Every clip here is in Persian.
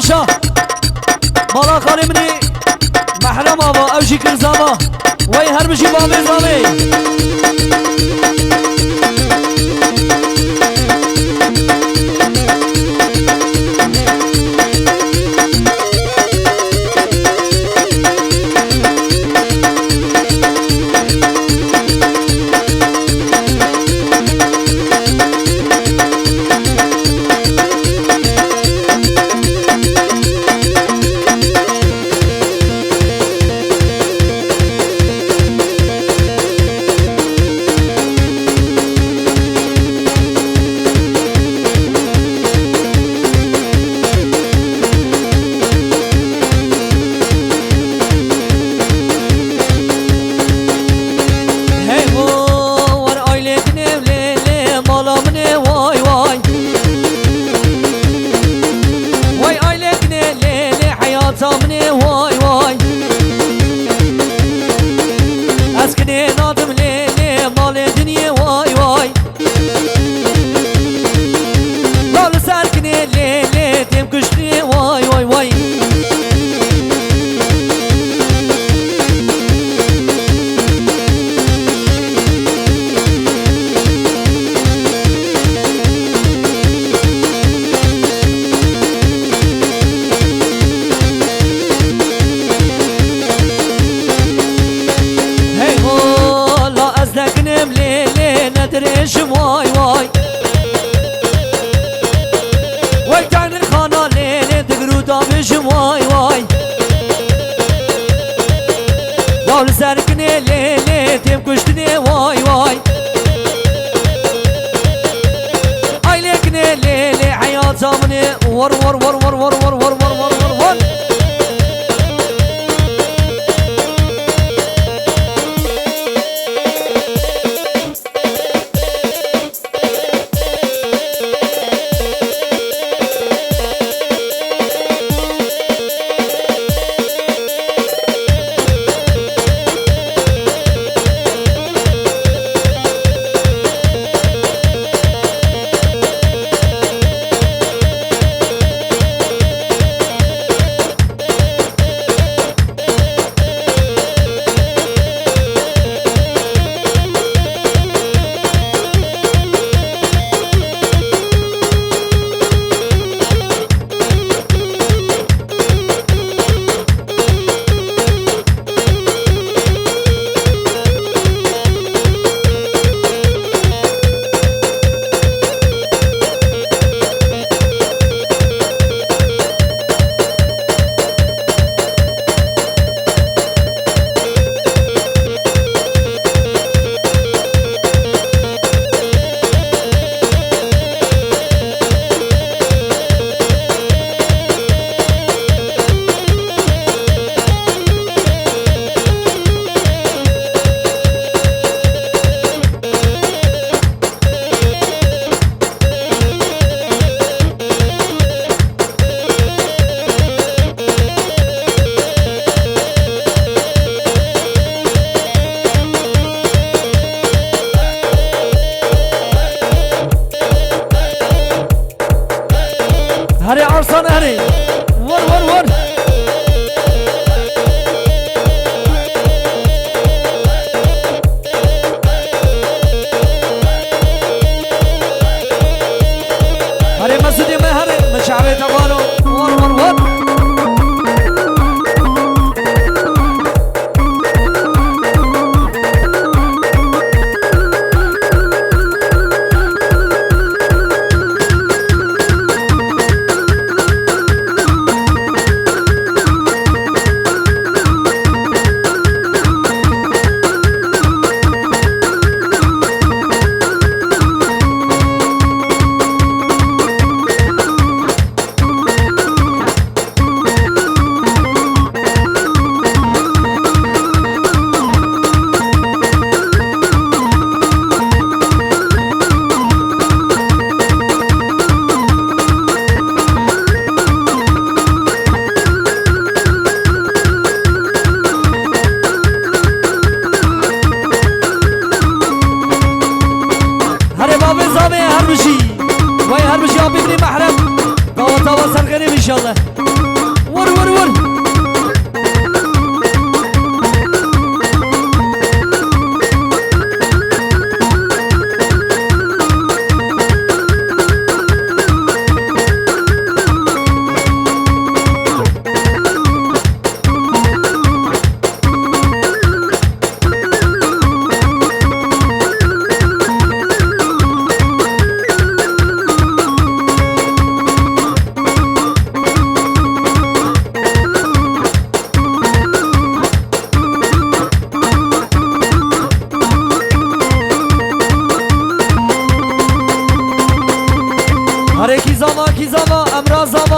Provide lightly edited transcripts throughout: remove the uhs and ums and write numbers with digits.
باشا مالا خالی منی محرم آبا اوشی کرزاما وی هر بشی بابی زامی ندريشم واي واي واي كان الخانة ليلة تقرو دامشم واي واي دول سركني ليلة تم كشتني واي واي اي لكني ليلة حياة زمني ور ور ور ور ور ور ور ور ور ور ور هري عرصان هري ور ور ور هري مسودي ما هري مشعبي تقالو ور ور ور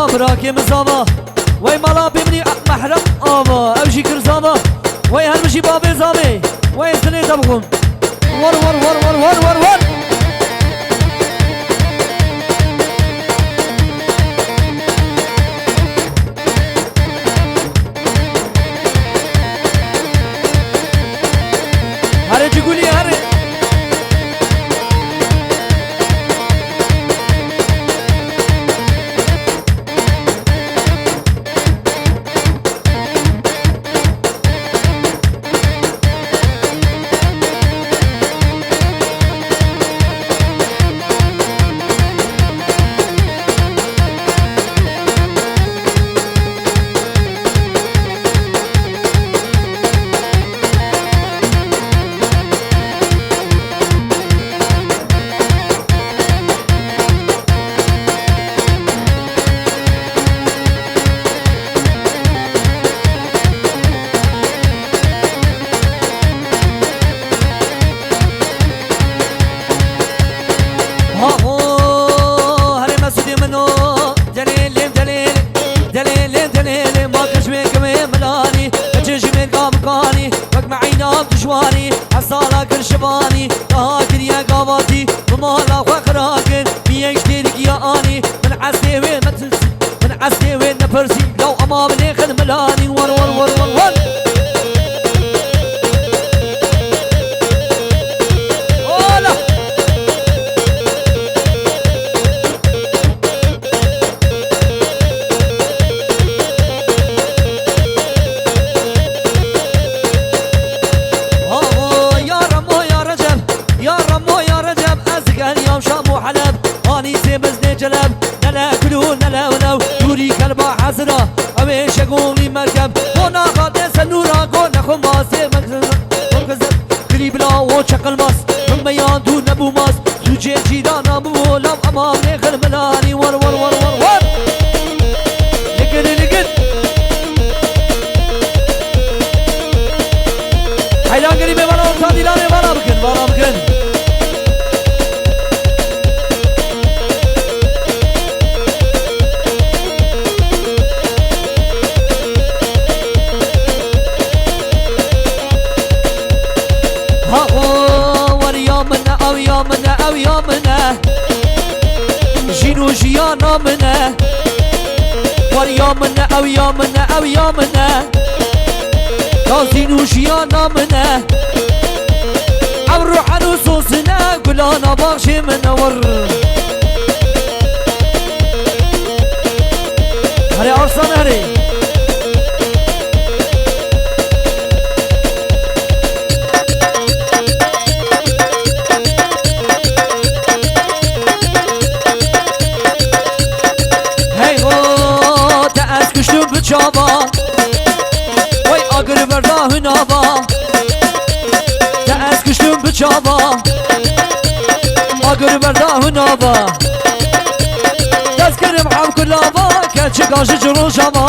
مالا براكي مزاما وي مالا بمني محرم آبا أوشي كرزاما وي هرمشي بابي زامي وي سني تبغون ور ور ور ور ور ور ور هري جيقولي هري حصالة كل شباني هاكر يا قواتي ومالا وخراكن بيك شتيرك يا اني من عسي وين ما تنسي من عسي وين نفرسي لو امامني خد ملاني ور ور ور ور ور جلب نلا كلو نلا ولو دوري كلبا حزرا اوي شغولي مركب هنا قادة سنورا قونا خماسي مركز قريب لا وشقل ماس من ميان دون نبو ماس سوجي جيدانا بو لو امام نخل ملاني ور ور ور ور ور لقن لقن حيلان قريبه وانا وطادي لاني وانا بكن وانا بكن او يومنا جينو جيانا منا ور يومنا او يومنا او يومنا جينو جيانا منا او روح نصوصنا كلنا باغشي منور هري عرصان هري جابا وي اگر بردا هنابا تأس كشتم بجابا اگر بردا هنابا تذكر محام كلابا كاتشقاش جرو جابا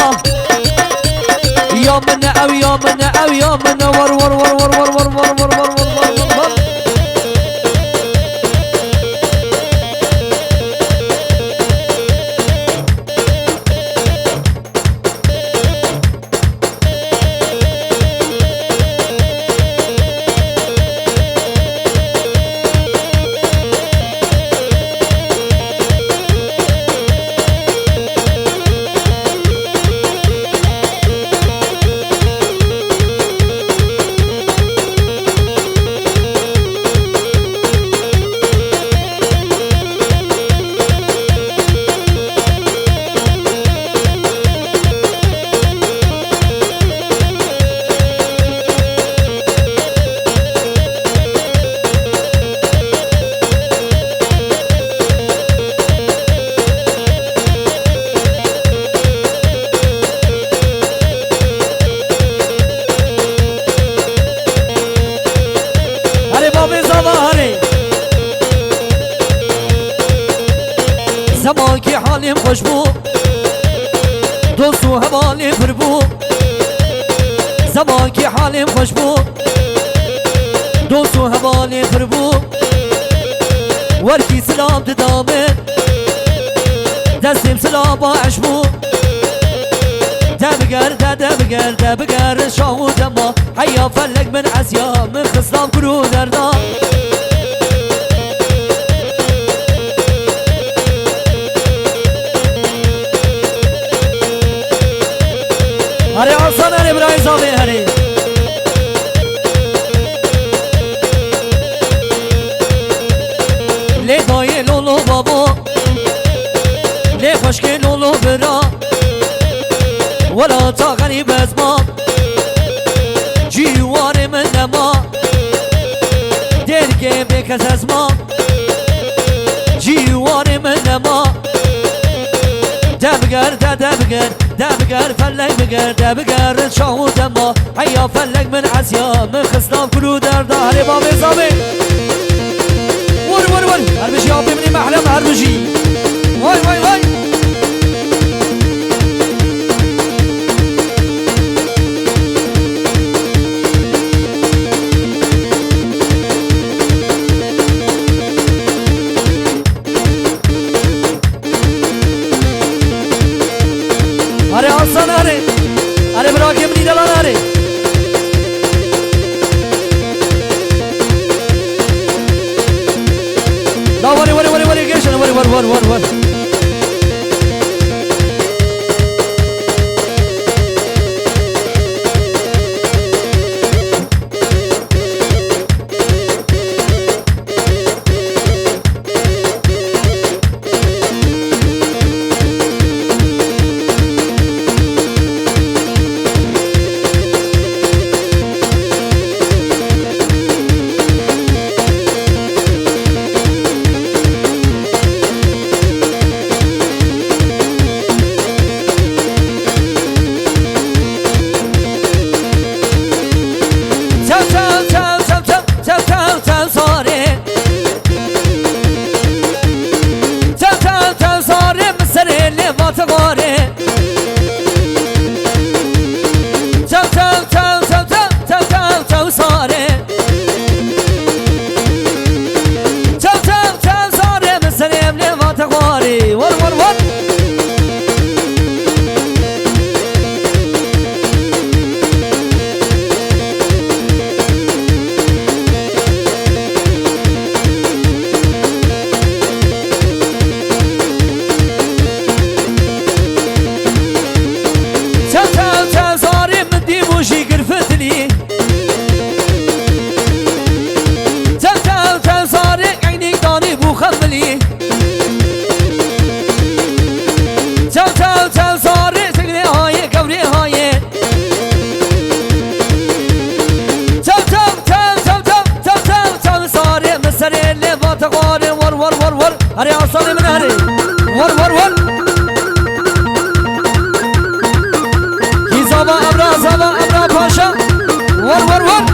يا من او يا من او يا من ور ور ور ور ور ور ور ور ور ور ور زمان کی حالیم خوش بو دوست و حوالیم پر بو زمان کی حالیم خوش بو دوست و حوالیم پر بو ورکی سلام دامن دستیم سلا با عشبو دبگر شاهو دما حیا فلک من عسیا من خصلام کرو دردا هره آسان هره برای زاوه هره لی دای لولو بابا لی خوشک لولو برا ولا تا غریب از ما جیوار من نما درگه بکس از ما جیوار من نما دبگر فلک دبگر شاهو دما حیا فلک من عسیا من خصلام کلو دردا هره باب زامه ور هر بشی آبی منی محلم هر بشی وای هره آسان هره براکی منی دلان هره لا وری گشن ور هره آسان من هره ور کی زبا ابرا پاشا ور